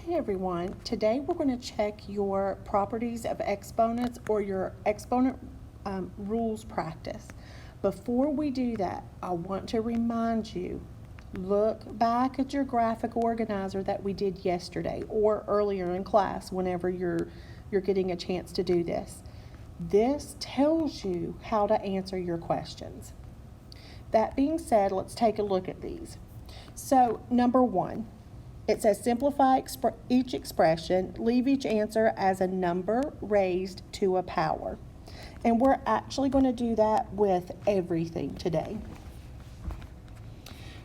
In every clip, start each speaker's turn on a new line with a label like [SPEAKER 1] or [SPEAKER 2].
[SPEAKER 1] Hey everyone, today we're going to check your properties of exponents or your exponent rules practice. Before we do that, I want to remind you, look back at your graphic organizer that we did yesterday or earlier in class whenever you're getting a chance to do this. This tells you how to answer your questions. That being said, let's take a look at these. So, number one, it says simplify each expression, leave each answer as a number raised to a power. And we're actually going to do that with everything today.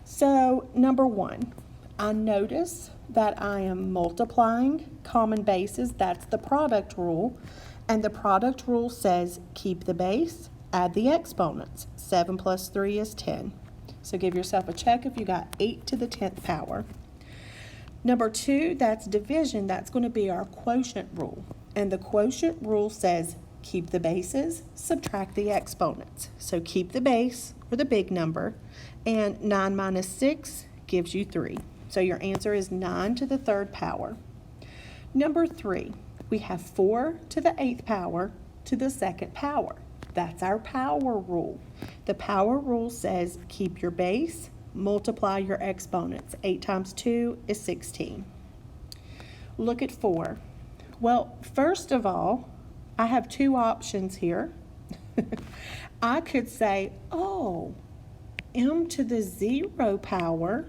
[SPEAKER 1] So, number one, I notice that I am multiplying common bases. That's the product rule. And the product rule says keep the base, add the exponents. 7 plus 3 is 10. So give yourself a check if you got 8 to the 10th power. Number two, that's division. That's going to be our quotient rule. And the quotient rule says keep the bases, subtract the exponents. So keep the base, or the big number, and 9 minus 6 gives you 3. So your answer is 9 to the 3rd power. Number three, we have 4 to the 8th power to the 2nd power. That's our power rule. The power rule says keep your base, multiply your exponents. 8 times 2 is 16. Look at 4. Well, first of all, I have two options here. I could say, oh, m to the 0 power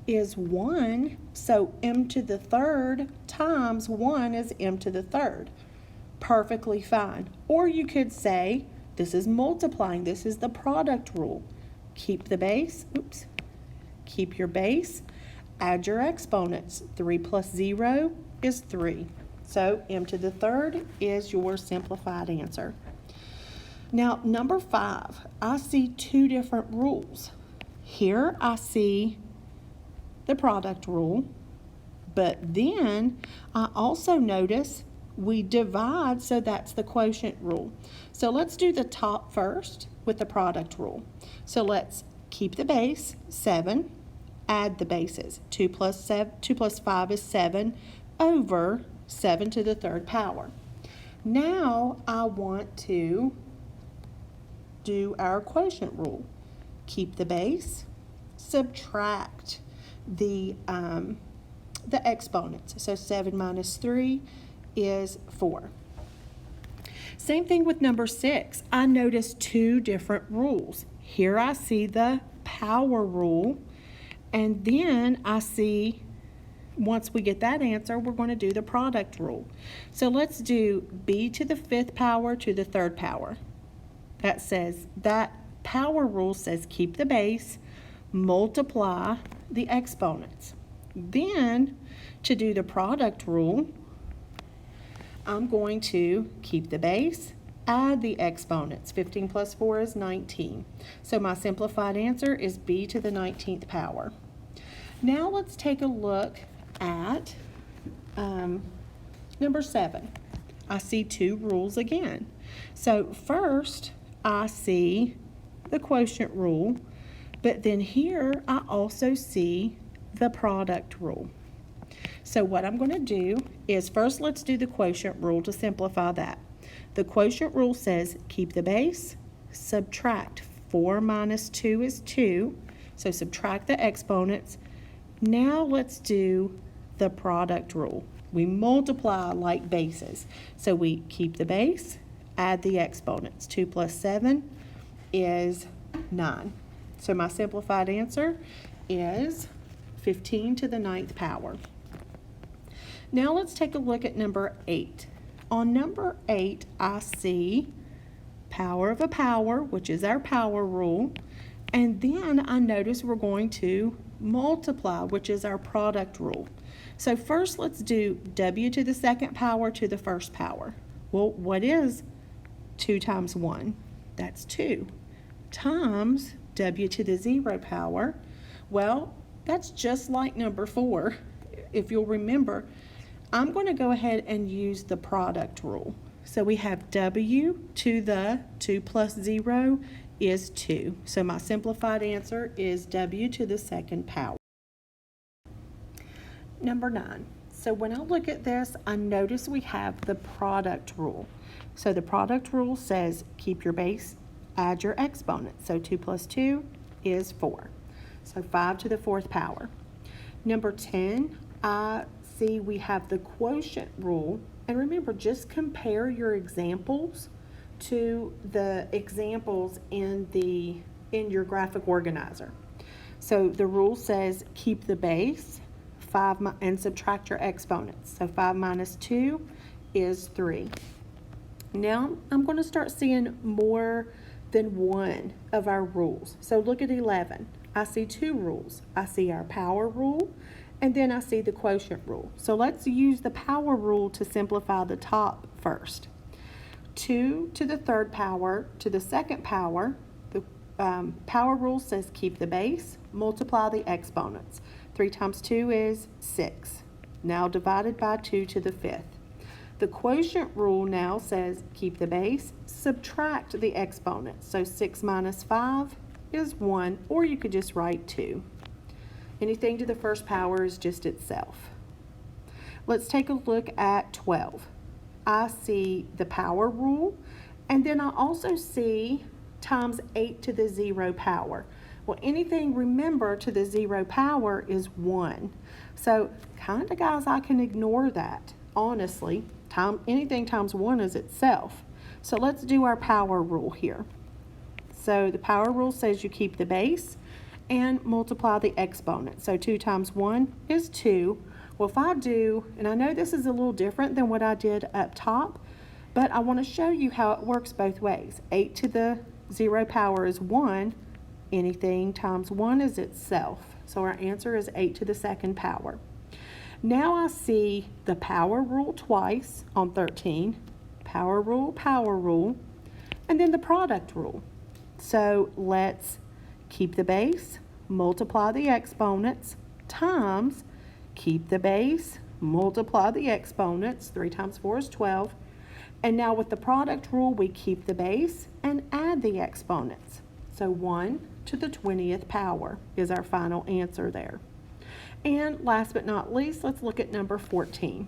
[SPEAKER 1] is 1, so m to the 3rd times 1 is m to the 3rd. Perfectly fine. Or you could say, this is multiplying. This is the product rule. Keep the base, keep your base, add your exponents. 3 plus 0 is 3. So m to the 3rd is your simplified answer. Now, number 5, I see two different rules. Here I see the product rule, but then I also notice we divide, so that's the quotient rule. So let's do the top first with the product rule. So let's keep the base, 7, add the bases. 2 plus 5 is 7 over 7 to the 3rd power. Now I want to do our quotient rule. Keep the base, subtract the exponents. So 7 minus 3 is 4. Same thing with number 6. I notice two different rules. Here I see the power rule, and then I see, once we get that answer, we're going to do the product rule. So let's do b to the 5th power to the 3rd power. That power rule says keep the base, multiply the exponents. Then, to do the product rule, I'm going to keep the base, add the exponents. 15 plus 4 is 19. So my simplified answer is b to the 19th power. Now let's take a look at number 7. I see two rules again. So first, I see the quotient rule, but then here I also see the product rule. So what I'm going to do is first let's do the quotient rule to simplify that. The quotient rule says keep the base, subtract. 4 minus 2 is 2, so subtract the exponents. Now let's do the product rule. We multiply like bases. So we keep the base, add the exponents. 2 plus 7 is 9. So my simplified answer is 15 to the 9th power. Now let's take a look at number 8. On number 8, I see power of a power, which is our power rule, and then I notice we're going to multiply, which is our product rule. So first let's do w to the 2nd power to the 1st power. Well, what is 2 times 1? That's 2. Times w to the 0 power. Well, that's just like number 4. If you'll remember, I'm going to go ahead and use the product rule. So we have w to the 2 plus 0 is 2. So my simplified answer is w to the 2nd power. Number 9. So So when I look at this, I notice we have the product rule. So the product rule says keep your base, add your exponent. So 2 plus 2 is 4. So 5 to the 4th power. Number 10, I see we have the quotient rule. And remember, just compare your examples to the examples in your graphic organizer. So the rule says keep the base, 5 and subtract your exponents. So 5 minus 2 is 3. Now I'm going to start seeing more than one of our rules. So look at 11. I see 2 rules. I see our power rule, and then I see the quotient rule. So let's use the power rule to simplify the top first. 2 to the 3rd power to the 2nd power. The power rule says keep the base, multiply the exponents. 3 times 2 is 6. Now divided by 2 to the 5th. The quotient rule now says keep the base, subtract the exponents. So 6 minus 5 is 1, or you could just write 2. Anything to the 1st power is just itself. Let's take a look at 12. I see the power rule, and then I also see times 8 to the 0 power. Well, anything, remember, to the 0 power is 1. So kind of, guys, I can ignore that, honestly. Anything times 1 is itself. So let's do our power rule here. So the power rule says you keep the base and multiply the exponent. So 2 times 1 is 2. Well, if I do, and I know this is a little different than what I did up top, but I want to show you how it works both ways. 8 to the 0 power is 1. Anything times 1 is itself. So our answer is 8 to the 2nd power. Now I see the power rule twice on 13. Power rule, and then the product rule. So let's keep the base, multiply the exponents, times keep the base, multiply the exponents. 3 times 4 is 12. And now with the product rule, we keep the base and add the exponents. So 1 to the 20th power is our final answer there. And last but not least, let's look at number 14.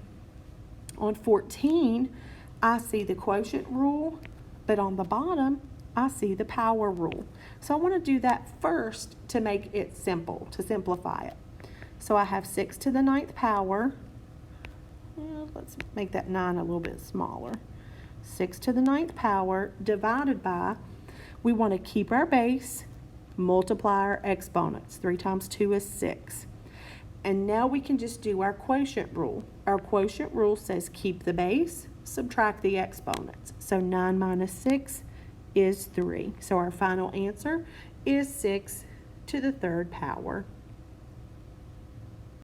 [SPEAKER 1] On 14, I see the quotient rule, but on the bottom, I see the power rule. So I want to do that first to make it simple, to simplify it. So I have 6 to the 9th power. Let's make that 9 a little bit smaller. 6 to the 9th power divided by, we want to keep our base, multiply our exponents. 3 times 2 is 6. And now we can just do our quotient rule. Our quotient rule says keep the base, subtract the exponents. So 9 minus 6 is 3. So our final answer is 6 to the 3rd power.